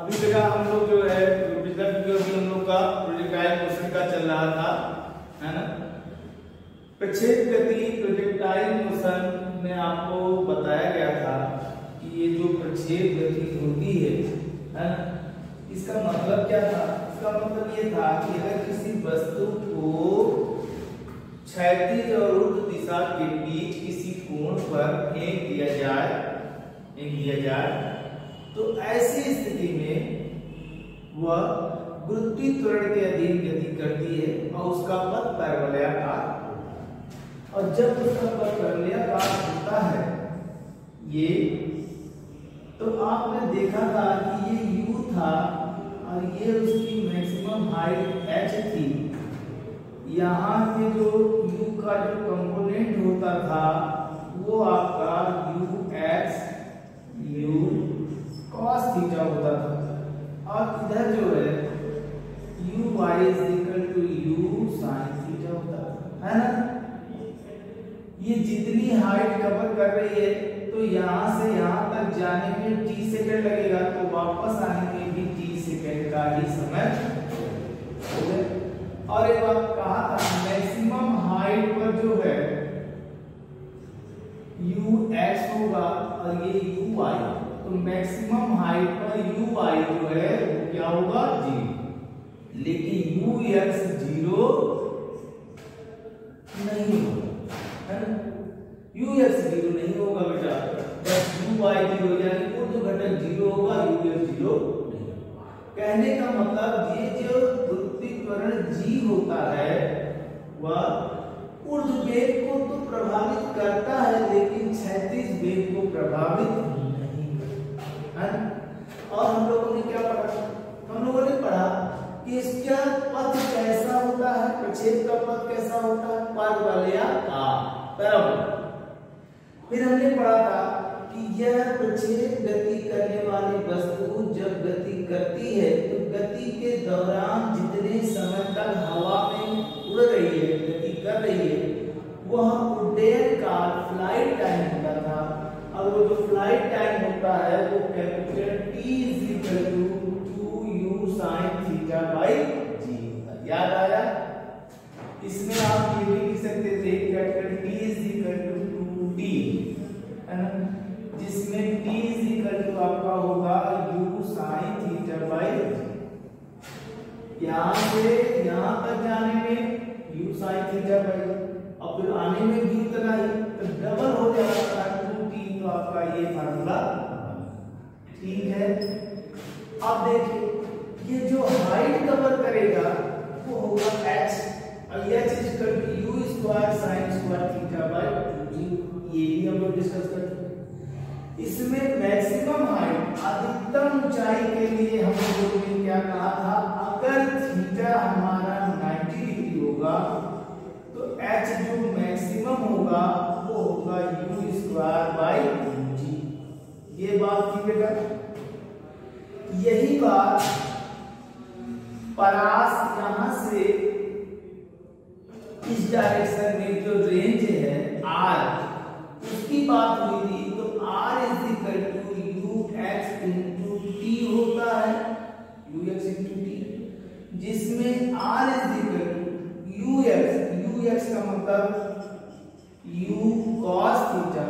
अभी जगह हम लोग जो है पिछला वीडियो में हम लोग का प्रोजेक्टाइल मोशन का चल रहा था, है ना। प्रक्षेप गति प्रोजेक्टाइल मोशन में आपको बताया गया था कि ये जो प्रक्षेप गति होती है ना, इसका मतलब क्या था। इसका मतलब ये था कि अगर किसी वस्तु को क्षैतिज और ऊर्ध्व दिशा के बीच किसी कोण पर फेंक दिया जाए तो ऐसी स्थिति में वह गुरुत्वीय त्वरण के अधीन गति करती है और उसका पथ पैरेललाकार होता है। और जब उसका पथ पैरेललाकार होता है ये, तो आपने देखा था कि ये u था और ये उसकी मैक्सिमम हाइट h थी। यहाँ के जो u का जो कंपोनेंट होता था वो आपका ux u cos थीटा होता था, और इधर जो है uy u sin थीटा होता है ना। ये जितनी हाइट कवर कर रही है तो यहाँ से यहाँ तक जाने में t सेकंड लगेगा, तो वापस आने में भी t सेकंड का ही समय होगा। और एक बात कहा था, मैक्सिमम हाइट पर जो है ux होगा और ये uy, तो मैक्सिमम हाइट पर uy जो है वो क्या होगा 0, लेकिन ux 0 नहीं होगा, है ना। ux 0 नहीं होगा बेटा, बस uy 0 यानी ऊर्ध्व घटक 0 होगा, ux 0 नहीं। कहने का मतलब ये जो गुरुत्वीय त्वरण g होता है वह ऊर्ध्व वेग को तो प्रभावित करता है लेकिन क्षैतिज वेग को प्रभावित नहीं करता, है। और हम लोगों ने क्या पढ़ा, हम लोगों ने पढ़ा कि इसका पथ कैसा होता है, प्रक्षेप का पथ कैसा होता है, पैरेलल। फिर हमने पढ़ा था कि यह प्रक्षेप गति करने वाली वस्तु जब गति करती है तो गति के दौरान जितने समय तक हवा में उड़ रही है, गति कर रही है, वह उड्डयन काल फ्लाइट टाइम होता था। और वो जो फ्लाइट टाइम होता है वो capital T = 2u sin theta by g होता है। याद आया? इसमें आप ये भी लिख सकते थे कैपिटल T = 2t, है ना, जिसमें T = आपका होगा u sin theta by g। यहाँ से यहाँ तक जाने में u sin थीटा बाई, और फिर आने में भी उतना ही, तो डबल हो जाएगा 2t, तो आपका ये फार्मूला ठीक है। अब देखिए ये जो हाइट कवर करेगा वो होगा h, और h = u² sin² theta by 2g। ये भी हम लोग डिस्कस कर चुके हैं। इसमें मैक्सिमम हाइट, अधिकतम ऊंचाई के लिए हम लोगों ने क्या कहा था, अगर थीटा हमारा 90 डिग्री होगा तो h जो मैक्सिमम होगा वो होगा u² बाई 2g। ये बात थी बेटा। यही बात परास यहाँ से इस डायरेक्शन में जो रेंज है r, उसकी बात हुई थी, तो r = ux × t होता है, ux × t, जिसमें r ux का मतलब u cos थीटा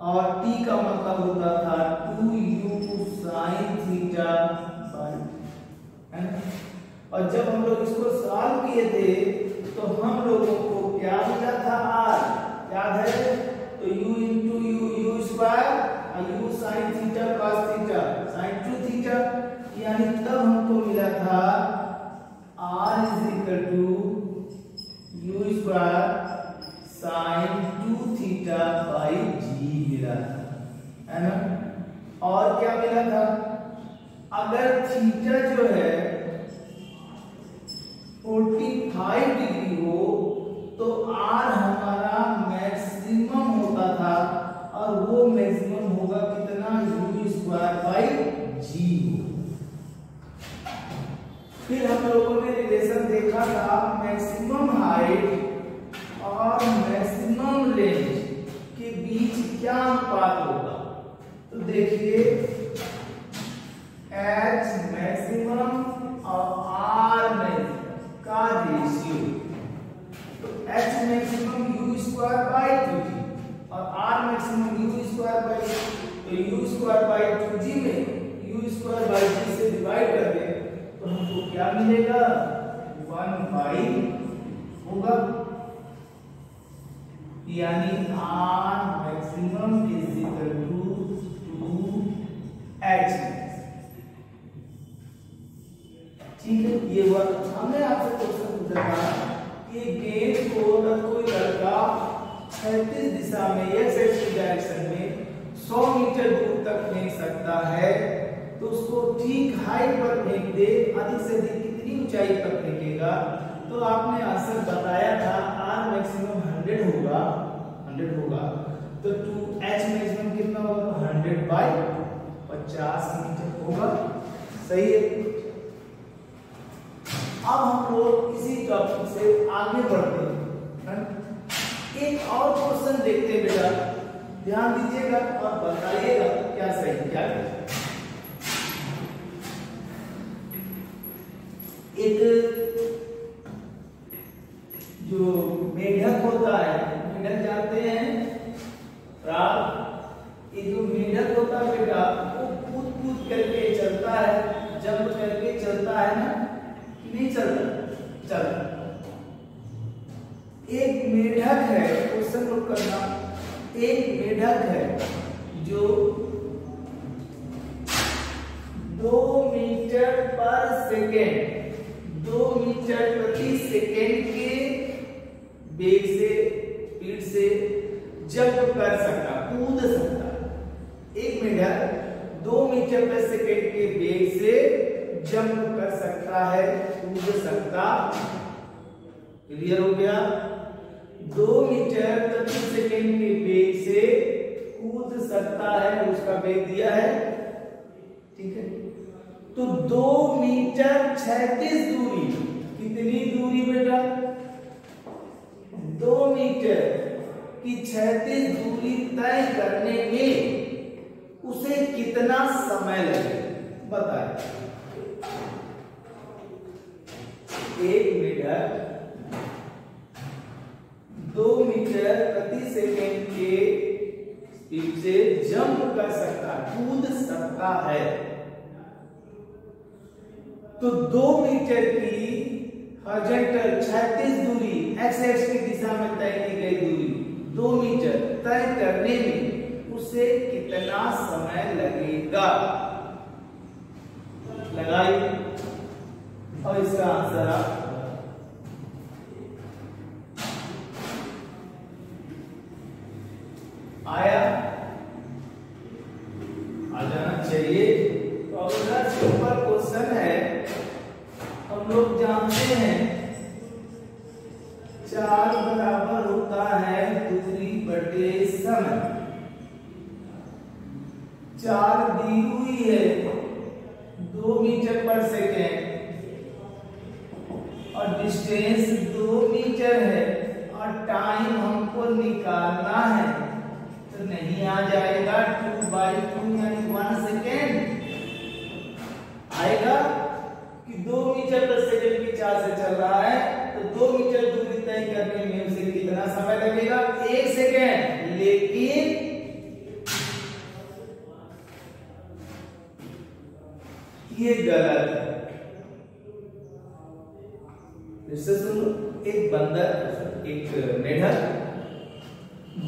और t का मतलब होता था 2u sin थीटा बाई, है ना। और जब हम लोग इसको सॉल्व किए थे तो हम लोगों को क्या मिला था, r याद है, तो u × u स्क्वायर और u sin theta cos theta sin 2 theta, यानी तब हमको मिला था r = u square sin 2 theta by g मिला था, है ना। और क्या मिला था, अगर थीटा जो है 45 डिग्री हो तो r हमारा मैक्सिमम होता था, और वो मैक्सिमम होगा कितना, u² बाई g। फिर हम लोगों ने रिलेशन देखा था मैक्सिमम हाइट और मैक्सिमम रेंज के बीच क्या अनुपात होगा। तो देखिए एच मैक्सिमम और आर मैक्सिमम का रेशियो। तो H maximum U square by 2g और R maximum U square by, तो यू स्क्वायर बाई 2g में यू स्क्वायर बाई g से डिवाइड कर दे तो हमको क्या मिलेगा, 1 बाई होगा, यानी R maximum is equal to 2h। ठीक है, ये हुआ। हमने आपसे क्वेश्चन पूछा था कि गेंद को अगर कोई लड़का 36 दिशा में एक्स एक्स की डायरेक्शन में 100 मीटर दूर तक फेंक सकता है, तो उसको ठीक हाइट पर फेंक दे, अधिक से अधिक कितनी ऊंचाई पर फेंकेगा। तो आपने आंसर बताया था आर मैक्सिमम 100 होगा, 100 होगा, तो 2h मैक्सिमम कितना होगा, 100 बाई 50 मीटर होगा। सही है। अब हम लोग इसी टॉपिक से आगे बढ़ते हैं। एक और क्वेश्चन देखते हैं बेटा, ध्यान दीजिएगा और बताइएगा क्या सही क्या गलत। एक जो मेढक होता है, मेढक जानते हैं रात, ये जो मेढक होता है बेटा वो कूद कूद करके चलता है, जंप करके चलता है ना, नहीं चलता, चलता। एक मेढक है, क्वेश्चन नोट करना, एक मेढक है जो 2 मीटर पर सेकेंड, 2 मीटर प्रति सेकेंड के वेग से, स्पीड से जंप कर सकता, कूद सकता। एक मेढक 2 मीटर पर सेकेंड के वेग से जंप कर सकता है, कूद सकता। क्लियर हो गया। 2 मीटर प्रति सेकेंड के वेग से कूद सकता है, उसका वेग दिया है, ठीक है। तो 2 मीटर 36 दूरी, कितनी दूरी बेटा, 2 मीटर की 36 दूरी तय करने में उसे कितना समय लगे, बताए। एक मीटर 2 मीटर प्रति सेकेंड के स्पीड से जंप कर सकता, कूद सकता है। तो 2 मीटर की हॉरिजॉन्टल 36 दूरी एक्स एक्स की दिशा में तय की गई दूरी 2 मीटर तय करने में उसे कितना समय लगेगा, लगाइए और इसका आंसर आप आया, आ जाना चाहिए। तो अगला सिंपल क्वेश्चन है, हम लोग जानते हैं 4 बराबर होता है दूरी बटे समय। 4 दी हुई है 2 मीटर पर सेकेंड और डिस्टेंस 2 मीटर है और टाइम हमको निकालना है, तो नहीं आ जाएगा 2/2 यानी 1 सेकेंड आएगा कि 2 मीटर पर सेकेंड की चाल से चल रहा है, तो 2 मीटर दूरी तय करने में उसे कितना समय लगेगा, 1 सेकेंड। लेकिन ये गलत है। इससे सुनो, एक बंदर, एक मेढक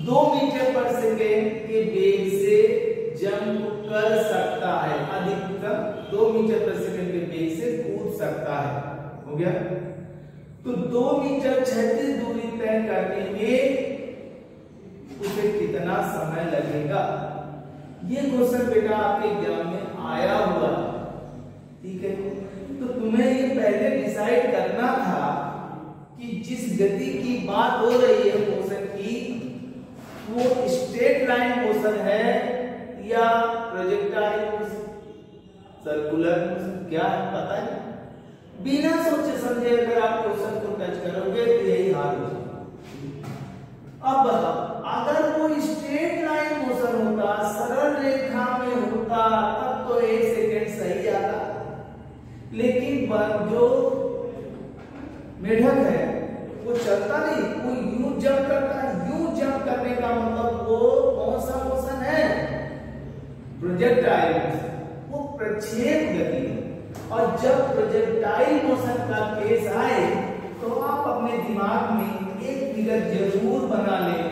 2 मीटर पर सेकेंड के वेग से जंप कर सकता है, अधिकतम 2 मीटर पर सेकेंड के वेग से कूद सकता है, हो गया। तो 2 मीटर 36 दूरी तय करने में उसे कितना समय लगेगा, ये क्वेश्चन बेटा आपके एग्जाम में आया हुआ, ठीक है। तो तुम्हें ये पहले डिसाइड करना था कि जिस गति की बात हो रही है मोशन की, वो स्ट्रेट लाइन मोशन है या प्रोजेक्टाइल मोशन, सर्कुलर मोशन, क्या है पता है। बिना सोचे समझे अगर आप क्वेश्चन को टच करोगे तो यही हाल होगा। अब बताओ, अगर वो स्ट्रेट लाइन मोशन होता, सरल रेखा में होता, तब तो 1 सेकेंड सही आता, मेढक है वो चलता नहीं, वो यूं जंप करता है। यूं जंप करने का मतलब वो कौन सा मोशन है? प्रोजेक्टाइल मोशन, वो प्रक्षेप गति है। और जब प्रोजेक्टाइल मोशन का केस आए तो आप अपने दिमाग में एक फिगर जरूर बना लें,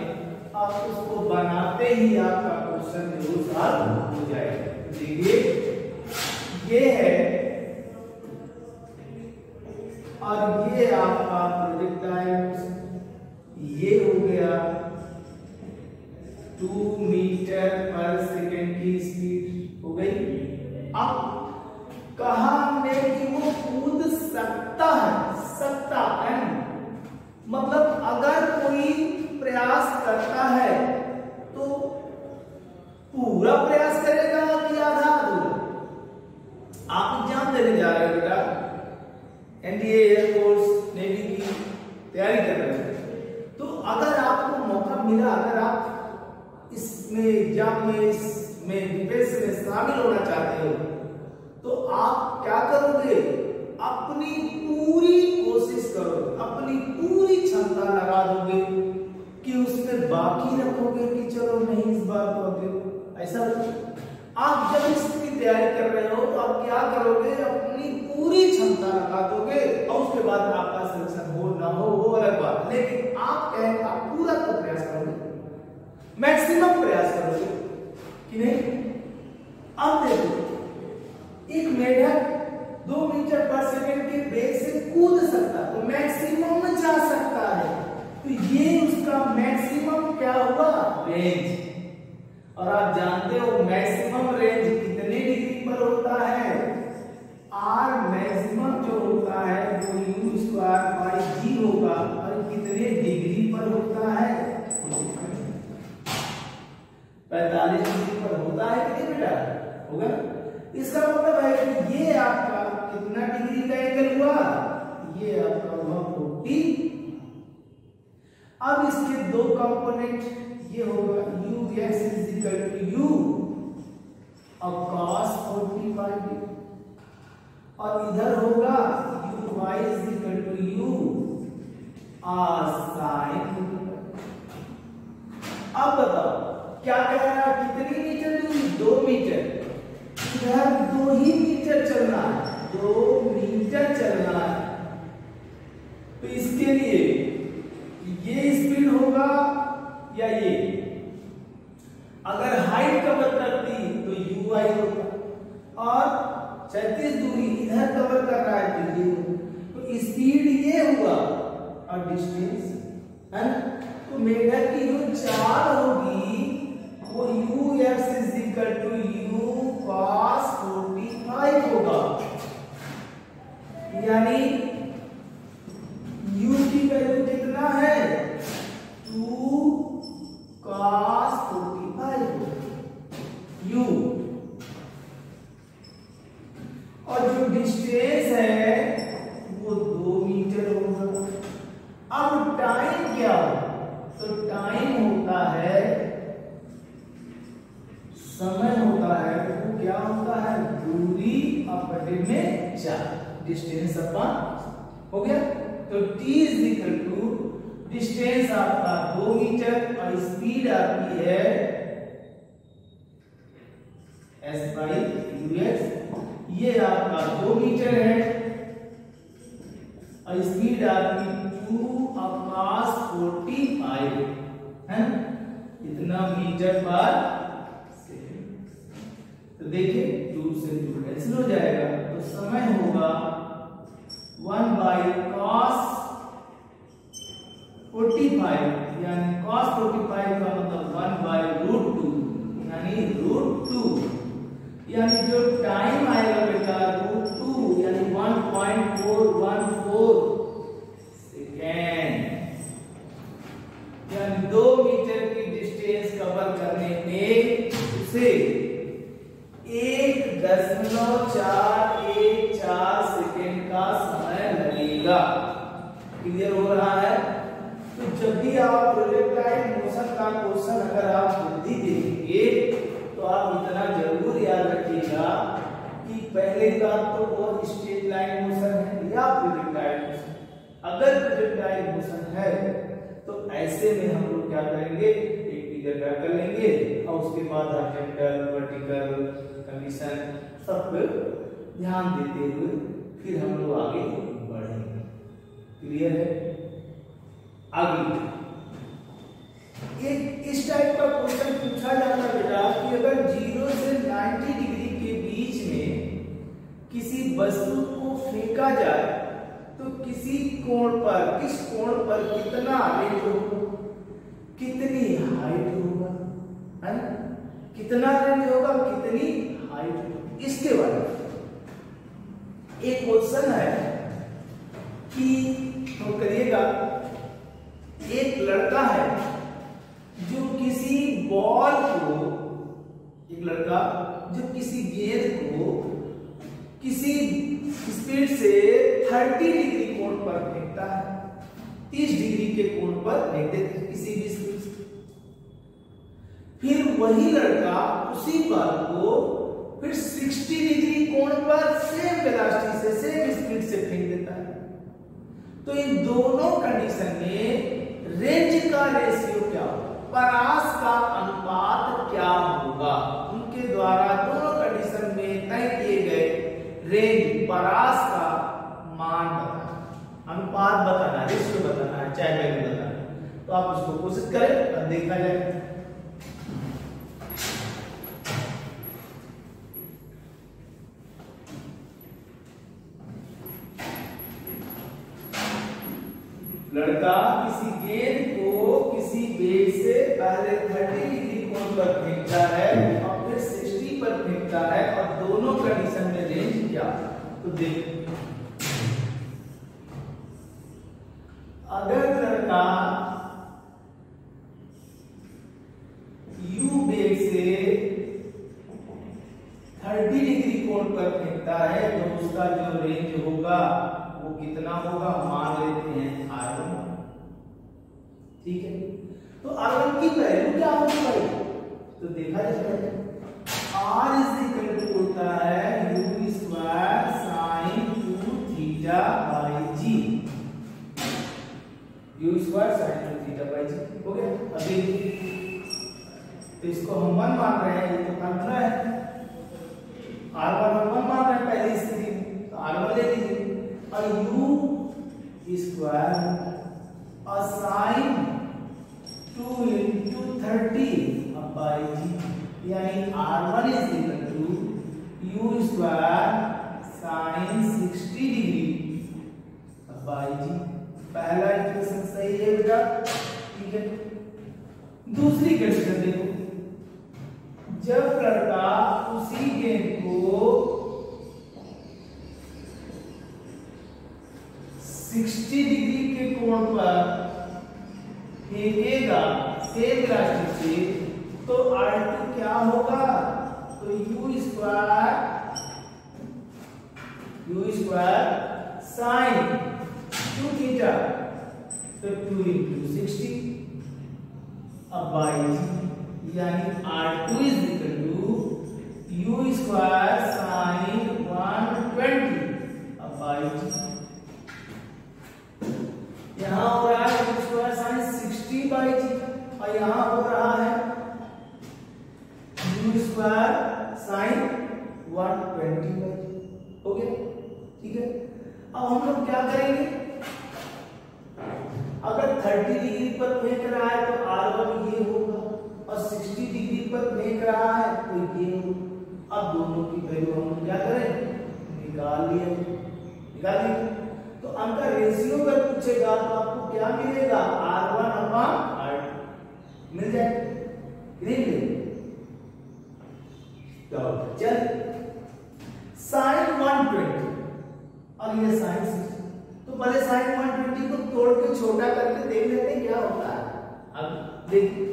आप उसको बनाते ही आपका क्वेश्चन जरूर सॉल्व हो जाएगा। देखिए ये है और ये आपका प्रोजेक्टाइल, ये हो गया 2 मीटर पर सेकेंड की स्पीड हो गई। अब कहा हमने कि वो कूद सकता है, मतलब अगर कोई प्रयास करता है तो पूरा प्रयास करेगा कि आधा अधूरा? आप एग्जाम देने जा रहे हो बेटा, एनडीए, एयरफोर्स, नेवी की तैयारी कर रहे हैं, तो अगर आपको मौका मिला, अगर आप इसमें एग्जाम में इसमें डिफेंस में शामिल होना चाहते हो तो आप क्या करोगे? अपनी पूरी कोशिश करोगे, अपनी पूरी क्षमता लगा दोगे कि उसमें बाकी रखोगे कि चलो नहीं इस बार तो अभी ऐसा। आप जब इसकी तैयारी कर रहे हो तो आप क्या करोगे? अपनी पूरी क्षमता लगा दोगे और उसके बाद आपका सिलेक्शन हो ना हो वो अलग बात, लेकिन आप पूरा तो प्रयास करोगे, मैक्सिमम प्रयास करोगे कि नहीं। अब देखो एक मेढक 2 मीटर पर सेकेंड के वेग से कूद सकता है, तो मैक्सिमम में जा सकता है, तो ये उसका मैक्सिमम क्या हुआ? रेंज। और आप जानते हो मैक्सिमम रेंज कितने डिग्री पर होता है? आर मैक्सिमम जो होता है वो u² होगा, और कितने डिग्री पर होता है? 45 डिग्री पर होता है कि नहीं बेटा? होगा। इसका मतलब है कि ये आपका कितना डिग्री का एंगल हुआ? ये आपका हुआ 40। अब इसके दो कंपोनेंट, ये होगा ux is equal to u और cos 45, और इधर होगा uy is equal to u और sin। अब बताओ क्या कह रहा है? कितनी मीटर दूरी? 2 मीटर। इधर 2 ही मीटर चलना है, 2 मीटर चलना है, तो इसके लिए ये स्पीड होगा या ये? अगर हाइट कवर करती तो ui होगा, और 36 दूरी इधर कवर कर रहा है तो ये होगा, तो स्पीड ये हुआ और डिस्टेंस है ना। तो मेढक की जो चाल होगी वो ux is equal to u cos 45 होगा, यानी u की वैल्यू कितना है? 2 cos 45 u, और जो डिस्टेंस है वो 2 मीटर होगा। अब टाइम क्या हो? तो टाइम होता है, समय होता है, वो क्या होता है? दूरी अपने में 4, डिस्टेंस अपॉन हो गया। तो t is equal to distance आपका 2 मीटर और स्पीड आपकी है s बाई ux, ये आपका 2 मीटर है और स्पीड आपकी 2 cos 45 है, इतना मीटर पर सेकंड। तो देखिए 2 से 2 कैंसिल हो जाएगा, तो समय होगा 1 बाई cos 45, यानी cos 45 का मतलब 1 बाई √2, यानी √2, यानी जो टाइम आएगा बेटा √2 यानी 1.414 सेकेंड, यानी 2 मीटर की डिस्टेंस कवर करने में उसे 1.414 सेकेंड का समय लगेगा। क्लियर हो रहा है? तो जब भी आप प्रोजेक्टाइल मोशन का क्वेश्चन अगर आप बुद्धि देखेंगे तो आप इतना जरूर याद रखिएगा कि पहले का तो वो स्ट्रेट लाइन मोशन है या प्रोजेक्टाइल मोशन। अगर ऐसे में हम लोग क्या करेंगे, एक फिगर ड्रा कर लेंगे और उसके बाद हॉरिजॉन्टल वर्टिकल कंडीशन सब पे ध्यान देते हुए फिर हम लोग आगे बढ़ेंगे। क्लियर है? आगे एक इस टाइप का क्वेश्चन पूछा जाता है बेटा कि अगर 0 से 90 डिग्री के बीच में किसी वस्तु को फेंका जाए तो किसी कोण पर, किस कोण पर कितना रेंज होगा, कितनी हाइट होगा, है ना? कितना रेंज होगा, कितनी हाइट होगा, इसके बारे में एक क्वेश्चन है कि तो करिएगा। एक लड़का है जो किसी बॉल को, एक लड़का जो किसी गेंद को किसी स्पीड से 30 डिग्री कोण पर फेंकता है, 30 डिग्री के कोण पर फेंक देता है किसी भी स्पीड से। फिर वही लड़का उसी बॉल को फिर 60 डिग्री कोण पर सेम वेलोसिटी से, सेम स्पीड से फेंक देता है। तो इन दोनों कंडीशन में रेंज का रेशियो क्या होगा, परास का अनुपात क्या होगा, उनके द्वारा दोनों कंडीशन में तय किए गए रेंज परास का मान बताना, अनुपात बताना, रेशियो बताना है, चाहे वैल्यू बताना है। तो आप उसको कोशिश करें और देखा जाए। लड़का किसी गेंद को किसी बेग से पहले 30 डिग्री कोण पर फेंकता है और फिर 60 पर फेंकता है और दोनों कंडीशन में रेंज क्या। तो देख, अगर लड़का U बेग से 30 डिग्री कोण पर फेंकता है तो उसका जो रेंज होगा वो कितना होगा, मान लेते हैं R1। ठीक है, तो R1 की वैल्यू क्या होगी भाई, तो देखा जाए R इज इक्वल टू होता है U square sine 2 theta by g, U square sine 2 theta by जी। हो गया। अभी तो इसको हम 1 मान रहे हैं, ये तो फार्मूला है, R1 हम 1 मान रहे हैं पहली स्थिति में, तो R1 ले लीजिए और U स्क्वायर और साइन 2 into 30 बाई जी, यानी R1 is equal to U square sine 60 degree by g. पहला इक्वेशन सही है बेटा। ठीक है, दूसरी कंडीशन देखो, जब लड़का उसी गेंद को 60 डिग्री के कोण पर फेंकेगा सेम वेलोसिटी से, तो R2 क्या होगा, तो U स्क्वायर साइन 2 थीटा, तो 2 into 60 अब बाई जी, यानी R2 is equal to U square sine 120 अब बाई जी। यहां हो रहा है U स्क्वायर साइन 60 बाई जी और यहां हो रहा है U स्क्वायर साइन 120 बाई जी। हो गया। ठीक है, अब हम लोग क्या करेंगे, अगर 30 डिग्री पर फेंक रहा है तो R1 ये होगा और 60 डिग्री पर फेंक रहा है तो ये होगा। अब दोनों की वैल्यू हम क्या करें, निकाल लिए। तो उनका रेशियो अगर पूछेगा तो आपको क्या मिलेगा, R1 अपॉन R2 मिल जाएगा। चल साइन 120 और ये साइन 60, तो पहले साइन 120 को तोड़ के छोटा करके देख लेते हैं क्या होता है। अब देखिए,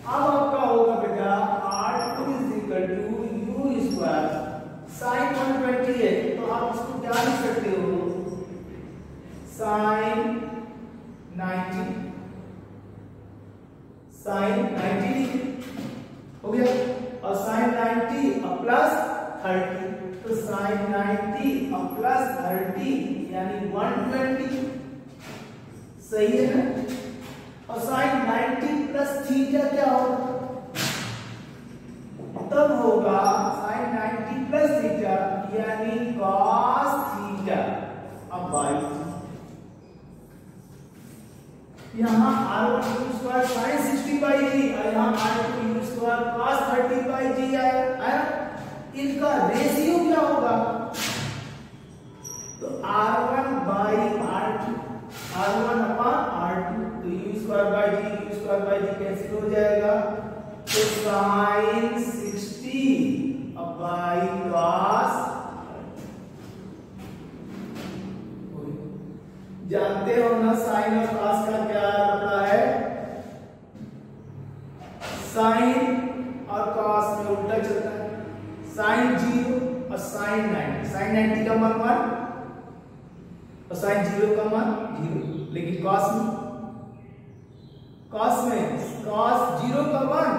अब आपका होगा बेटा R2 is equal to U square sine 120 है तो आप इसको क्या लिख सकते हो, साइन 90 डिग्री हो गया और साइन 90 प्लस 30, तो साइन 90 प्लस 30 यानी 120 सही है ना, और साइन थीटा क्या होगा? तब होगा sin 90 प्लस थीटा यानी cos थीटा। अब बाई यहाँ r1 u square sin 60 by जी और यहाँ r2 u square cos 30 by g आया। इनका रेशियो क्या होगा? तो r1 by r2 r1 upon r2 तो u square by G cancel हो जाएगा। तो sin 60 बाई cos, जानते हो ना साइन और cos का क्या होता है? साइन और cos में उल्टा चलता है। साइन 0 और साइन 90, साइन 90 का मान 1 और साइन 0 का मान 0, लेकिन cos में cos 0 का 1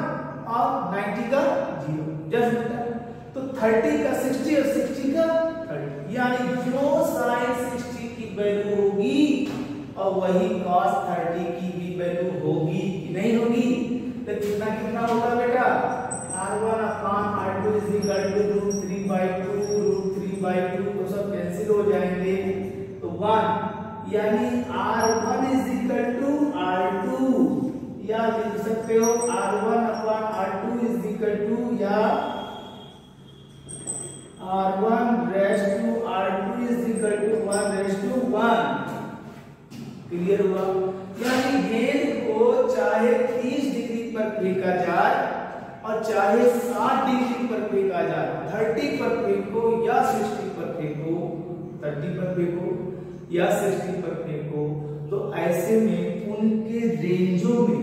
और 90 का 0 जस्ट होता है। तो 30 का 60 और 60 का 30 यानी जो साइन 60 की वैल्यू होगी और वही cos 30 की भी वैल्यू होगी कि नहीं होगी? तो कितना कितना होगा बेटा? r1 upon r2 is equal to √3/2 तो सब कैंसिल हो जाएंगे। तो 1 यानी r1 is equal to r2 या लिख सकते हो r1 upon r2 is equal to या r1 raise to r2 is equal to 1 raise to 1। Clear हुआ? यानी गेंद को चाहे 30 डिग्री पर फेंका जाए और चाहे 60 डिग्री पर फेंका जाए, 30 पर फेंको या 60 पर फेंको, 30 पर फेंको या 60 पर फेंको, तो ऐसे में उनके रेंजों में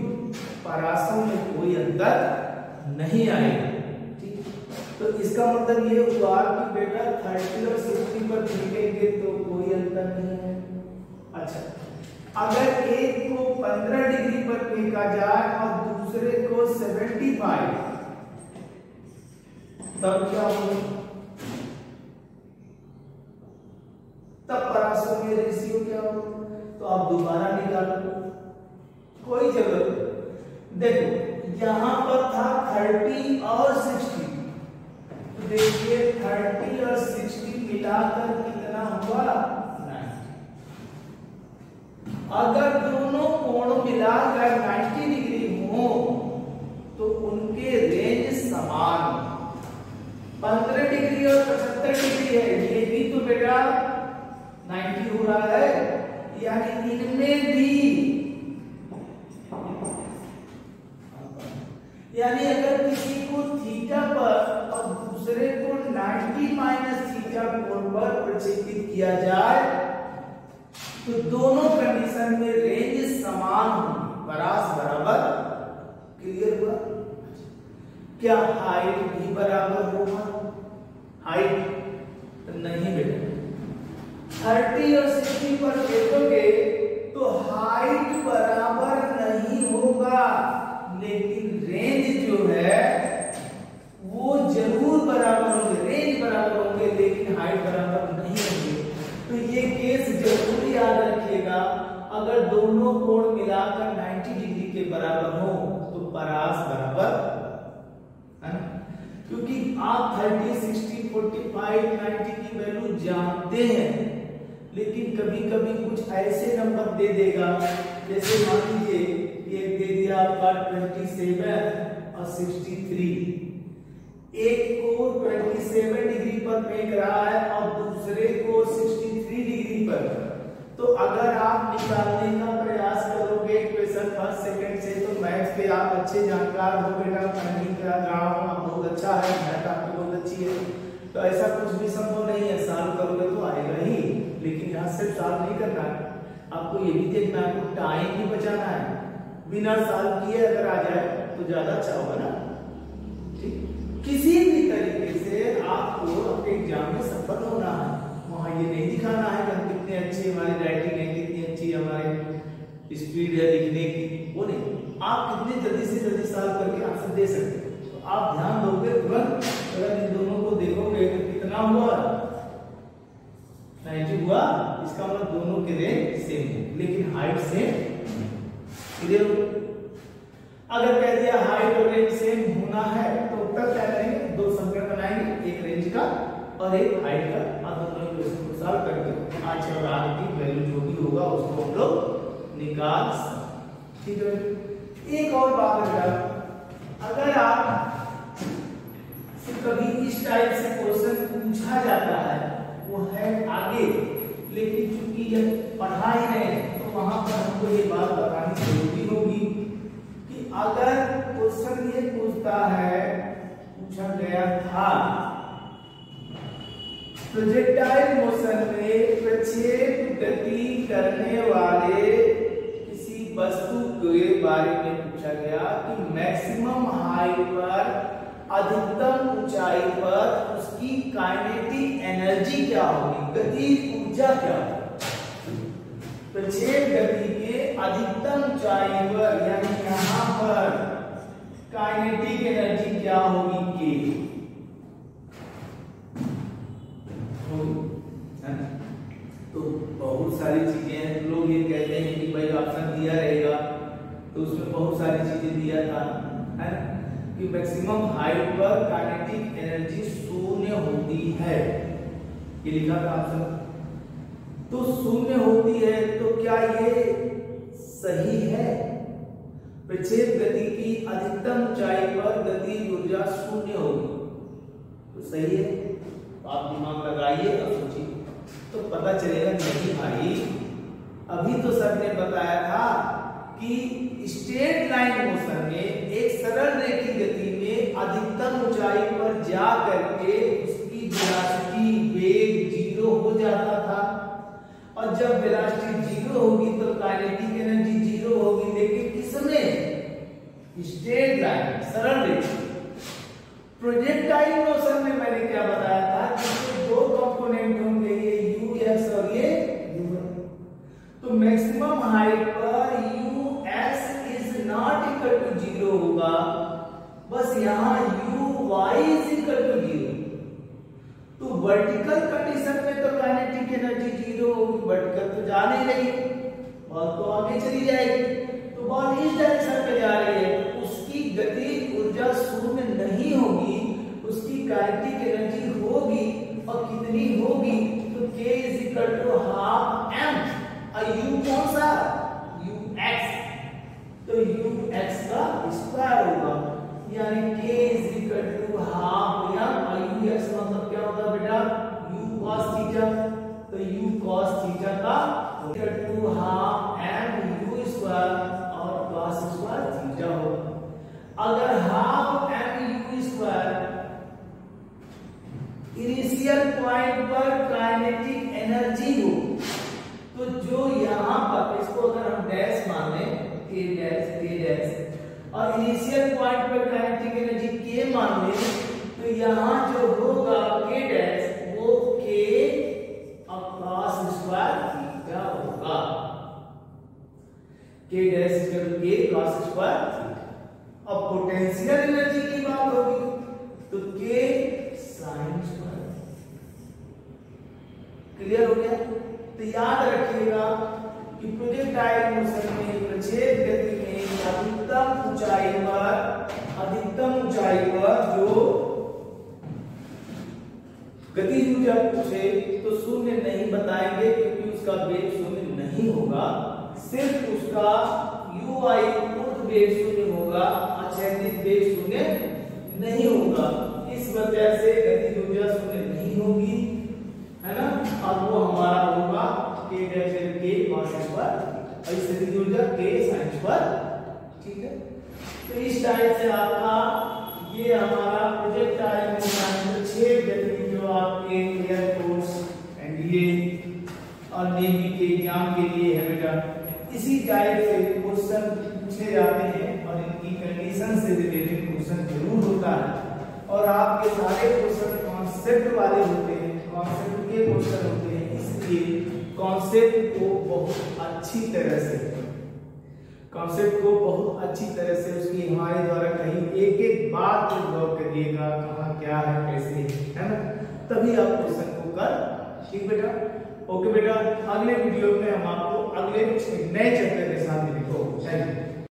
परासों में कोई अंतर नहीं आएगा। ठीक, तो इसका मतलब ये हुआ कि बेटा 30 और 60 पर फेंकेंगे तो कोई अंतर नहीं है। अच्छा, अगर एक को 15 डिग्री पर फेंका जाए और दूसरे को 75, तब क्या होगा? तब परासों में रेशियो क्या होगा? तो आप दोबारा निकालो, कोई जरूरत नहीं। देखो यहां पर था 30 और 60, तो देखिए 30 और 60 मिलाकर कितना हुआ? 90। अगर दोनों कोण मिलाकर 90 डिग्री हो तो उनके रेंज समान, 15 डिग्री और 75 डिग्री है, ये भी तो बेटा 90 हो रहा है, यानी इनमें भी, यानी अगर किसी को थीटा पर और दूसरे को 90 माइनस थीटा कोण पर प्रक्षेपित किया जाए तो दोनों कंडीशन में रेंज समान होगी, बराबर। क्लियर हुआ? क्या हाइट भी बराबर होगा? हाइट नहीं बेटा, 30 और 60 पर देखोगे तो हाइट बराबर नहीं होगा, लेकिन रेंज जो है वो जरूर बराबर होंगे, रेंज बराबर होंगे लेकिन हाइट बराबर नहीं होंगे। तो ये केस जरूर याद रखिएगा, अगर दोनों कोण मिलाकर 90 डिग्री के बराबर हो तो परास बराबर है ना, क्योंकि आप 30, 60, 45, 90 की वैल्यू जानते हैं, लेकिन कभी कभी कुछ ऐसे नंबर दे देगा, जैसे मान लीजिए ये दे दिया आपका 27 और 63, एक को 27 डिग्री पर फेंक रहा है और दूसरे को 63 डिग्री पर, तो अगर आप निकालने का प्रयास करोगे क्वेश्चन फर्स्ट सेकंड से तो मैथ्स के आप अच्छे जानकार हो बेटा, मैं नहीं कह रहा हूं, आप बहुत अच्छा है, मैथ आपकी बहुत अच्छी है, तो ऐसा कुछ भी संभव नहीं है, सॉल्व करोगे तो आएगा ही, लेकिन यहाँ सिर्फ सॉल्व नहीं करना है, आपको ये भी देखना है, आपको टाइम भी बचाना है, बिना सॉल्व किए अगर आ जाए तो ज्यादा अच्छा होगा ना। ठीक, किसी भी तरीके से आपको अपने एग्जाम में सफल होना है, वहां ये नहीं दिखाना है कि हम कितने अच्छे, हमारी राइटिंग है कितनी अच्छी, हमारे स्पीड है लिखने की, वो नहीं, आप कितने जल्दी से जल्दी सॉल्व करके आंसर दे सकते हैं। तो आप ध्यान दोगे तुरंत, अगर इन दोनों को देखोगे तो कितना हुआ? 90 हुआ, इसका मतलब दोनों के रेंज सेम है, लेकिन हाइट सेम। क्लियर? अगर कह दिया हाइट और रेंज सेम होना है तो तब क्या करेंगे, दो समीकरण बनाएंगे, एक रेंज का और एक हाइट का। अब दोनों इक्वेशन को सॉल्व करके आज और आगे की वैल्यू जो भी होगा उसको हम लोग निकाल सकते। ठीक है। एक और बात अगर आप से कभी इस टाइप से क्वेश्चन पूछा जाता है, वो है आगे, लेकिन चूंकि जब पढ़ा ही नहीं तो वहां पर हमको ये बात बतानी जरूरी होगी कि अगर क्वेश्चन ये पूछता है, पूछा गया था प्रोजेक्टाइल मोशन में प्रक्षेप गति करने वाले किसी वस्तु के बारे में पूछा गया कि मैक्सिमम हाइट पर, अधिकतम ऊंचाई पर उसकी काइनेटिक एनर्जी क्या होगी, गति ऊर्जा क्या होगी। प्रक्षेप गति के अधिकतम ऊंचाई पर यानी यहां पर काइनेटिक एनर्जी क्या होगी, के तो बहुत सारी चीजें हैं। लोग ये कहते हैं कि भाई ऑप्शन दिया रहेगा तो उसमें बहुत सारी चीजें दिया था, है कि मैक्सिमम हाइट पर काइनेटिक एनर्जी शून्य होती है, ये लिखा था ऑप्शन। तो शून्य होती है तो क्या ये सही है? प्रक्षेप गति की अधिकतम ऊंचाई पर गति ऊर्जा शून्य होगी तो सही है? आप दिमाग लगाइए और सोचिए तो पता चलेगा नहीं भाई, अभी तो सर ने बताया था कि स्ट्रेट लाइन मोशन में एक सरल रेखीय गति में अधिकतम ऊंचाई पर जा करके उसकी वेलोसिटी वेग 0 हो जाता था, और जब वेलोसिटी 0 होगी तो काइनेटिक एनर्जी 0 होगी। लेकिन किसमें? स्ट्रेट लाइन, सरल रेखा। प्रोजेक्टाइल मोशन में मैंने क्या बताया था कि दो कंपोनेंट होंगे, ये यू एक्स और ये यू। तो मैक्सिमम हाइट पर U X is not equal to 0 होगा, बस यहाँ U Y is equal to 0। तो वर्टिकल कंडीशन में तो काइनेटिक एनर्जी 0 होगी, वर्टिकल तो जा नहीं रही, बॉल तो आगे चली जाएगी, तो बॉल इस डायरेक्शन पे जा रही है, उसकी गति ऊर्जा शून्य नहीं होगी, उसकी काइनेटिक एनर्जी होगी, और कितनी होगी? तो k is equal to half m, और u कौन सा? ux, तो ux का स्क्वायर होगा, यानी k is equal to half m, और ux मतलब क्या होता है बेटा? u cos थीटा, तो u cos थीटा का equal to half m u square और cos स्क्वायर थीटा होगा। अगर half m u square initial point पर काइनेटिक एनर्जी हो, तो जो यहां पर, इसको अगर हम डैश मान लें, k डैश, और इनिशियल पॉइंट पर काइनेटिक एनर्जी k मान लें, तो यहां जो होगा k डैश वो k cos स्क्वायर थीटा होगा, k dash equal to k cos square theta. अब पोटेंशियल एनर्जी की बात होगी तो k sin स्क्वायर। क्लियर हो गया? तो याद रखिएगा कि प्रोजेक्टाइल मोशन में प्रक्षेप गति में अधिकतम ऊंचाई पर जो गति ऊर्जा पूछे तो शून्य नहीं बताएंगे, क्योंकि उसका वेग शून्य नहीं होगा, सिर्फ उसका ui ऊर्ध्व वेग शून्य होगा, क्षैतिज वेग शून्य नहीं होगा। इस वजह से गति ऊर्जा शून्य नहीं होगी, है ना। अब वो हमारा होगा k dash k cos square, और इस गति ऊर्जा k sin स्क्वायर। ठीक है, तो इस टाइप से आपका ये हमारा प्रोजेक्टाइल मोशन प्रक्षेप गति जो आपके एयर फोर्स एनडीए और नेवी के एग्जाम के लिए है बेटा, इसी टाइप से क्वेश्चन पूछे जाते हैं, और इनकी कंडीशन से रिलेटेड क्वेश्चन जरूर होता है, और आपके सारे क्वेश्चन कॉन्सेप्ट वाले होते हैं, कॉन्सेप्ट के क्वेश्चन होते हैं, इसलिए कॉन्सेप्ट को बहुत अच्छी तरह से उसकी हमारे द्वारा कहीं एक एक बात पे गौर करिएगा, कहाँ क्या है, कैसे है ना, तभी आप क्वेश्चन को कर। ठीक बेटा, ओके बेटा, अगले वीडियो में हम